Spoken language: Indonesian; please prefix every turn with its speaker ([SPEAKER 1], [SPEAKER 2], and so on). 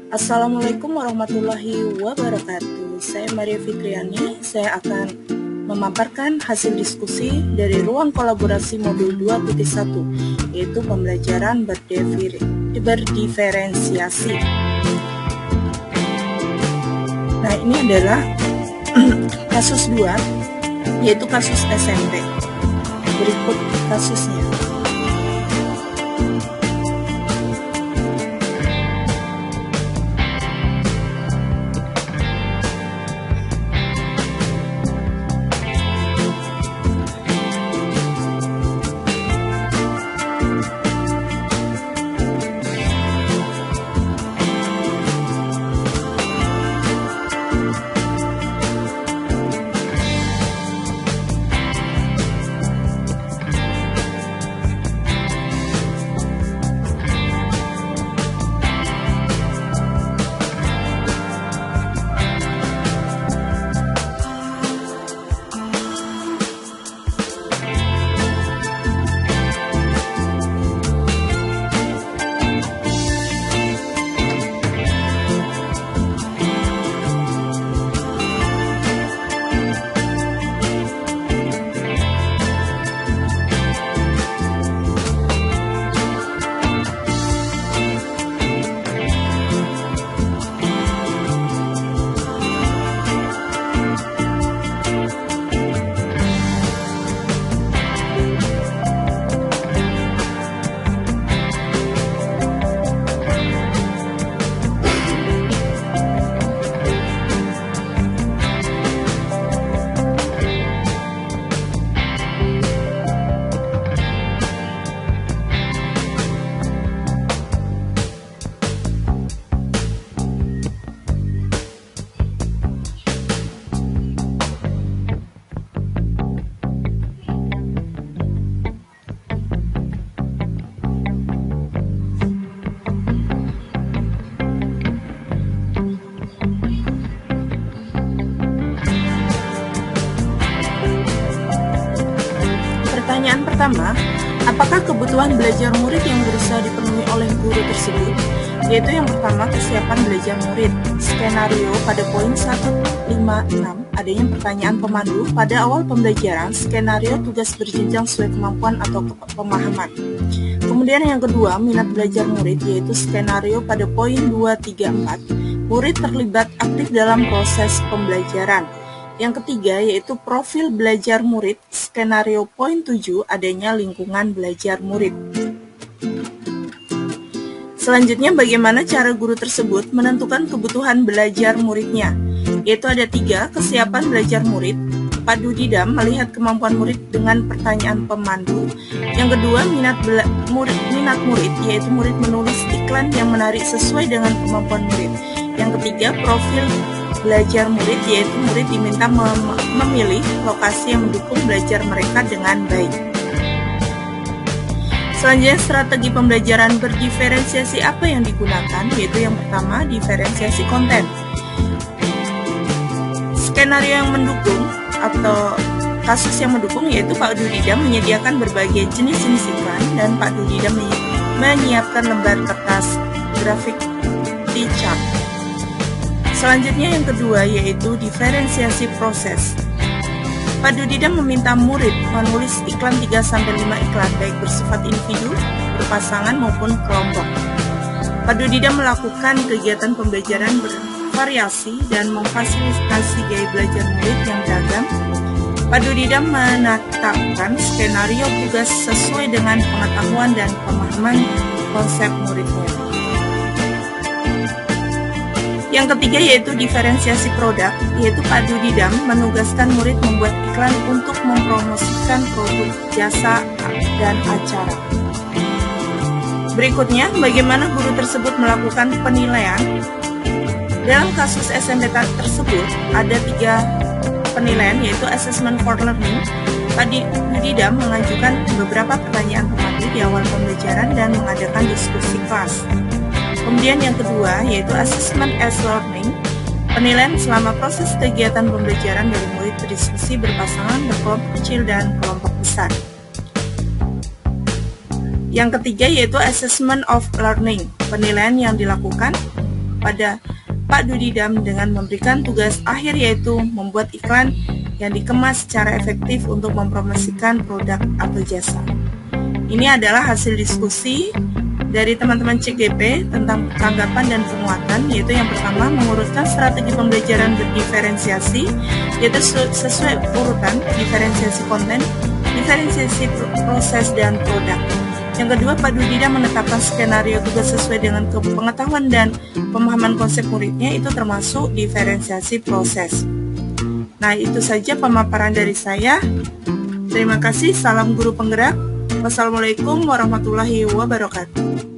[SPEAKER 1] Assalamualaikum warahmatullahi wabarakatuh. Saya Maria Fitriani. Saya akan memaparkan hasil diskusi dari ruang kolaborasi modul 2.1, yaitu pembelajaran berdiferensiasi. Nah, ini adalah kasus 2, yaitu kasus SMP. Berikut kasusnya. Pertanyaan pertama, apakah kebutuhan belajar murid yang berusaha dipenuhi oleh guru tersebut? Yaitu yang pertama, kesiapan belajar murid. Skenario pada poin 156, adanya pertanyaan pemandu pada awal pembelajaran, skenario tugas berjenjang sesuai kemampuan atau pemahaman. Kemudian yang kedua, minat belajar murid, yaitu skenario pada poin 234, murid terlibat aktif dalam proses pembelajaran. Yang ketiga, yaitu profil belajar murid, skenario poin 7, adanya lingkungan belajar murid. Selanjutnya, bagaimana cara guru tersebut menentukan kebutuhan belajar muridnya? Yaitu ada 3, kesiapan belajar murid, padu didam melihat kemampuan murid dengan pertanyaan pemandu. Yang kedua, minat murid, yaitu murid menulis iklan yang menarik sesuai dengan kemampuan murid. Yang ketiga, profil belajar murid, yaitu murid diminta memilih lokasi yang mendukung belajar mereka dengan baik. Selanjutnya, strategi pembelajaran berdiferensiasi apa yang digunakan? Yaitu yang pertama, diferensiasi konten. Skenario yang mendukung atau kasus yang mendukung yaitu Pak Dudidam menyediakan berbagai jenis-jenis iklan dan Pak Dudidam menyiapkan lembar kertas grafik chart. Selanjutnya yang kedua yaitu diferensiasi proses. Pak Dudidam meminta murid menulis iklan 3-5 iklan baik bersifat individu, berpasangan maupun kelompok. Pak Dudidam melakukan kegiatan pembelajaran bervariasi dan memfasilitasi gaya belajar murid yang beragam. Pak Dudidam menetapkan skenario tugas sesuai dengan pengetahuan dan pemahaman konsep muridnya. Yang ketiga yaitu diferensiasi produk, yaitu Pak Dudidam menugaskan murid membuat iklan untuk mempromosikan produk, jasa, dan acara. Berikutnya, bagaimana guru tersebut melakukan penilaian? Dalam kasus SMP tersebut, ada 3 penilaian, yaitu assessment for learning. Pak Dudidam mengajukan beberapa pertanyaan pemandu di awal pembelajaran dan mengadakan diskusi kelas. Kemudian yang kedua yaitu assessment as learning, penilaian selama proses kegiatan pembelajaran dari murid berdiskusi berpasangan, berkelompok kecil, dan kelompok besar. Yang ketiga yaitu assessment of learning, penilaian yang dilakukan kepada Pak Dudidam dengan memberikan tugas akhir, yaitu membuat iklan yang dikemas secara efektif untuk mempromosikan produk atau jasa. Ini adalah hasil diskusi dari teman-teman CGP tentang tanggapan dan penguatan, yaitu yang pertama menguruskan strategi pembelajaran berdiferensiasi, yaitu sesuai urutan diferensiasi konten, diferensiasi proses dan produk. Yang kedua, Pak Dudidam menetapkan skenario tugas sesuai dengan pengetahuan dan pemahaman konsep muridnya, itu termasuk diferensiasi proses. Nah, itu saja pemaparan dari saya. Terima kasih, salam guru penggerak. Wassalamualaikum warahmatullahi wabarakatuh.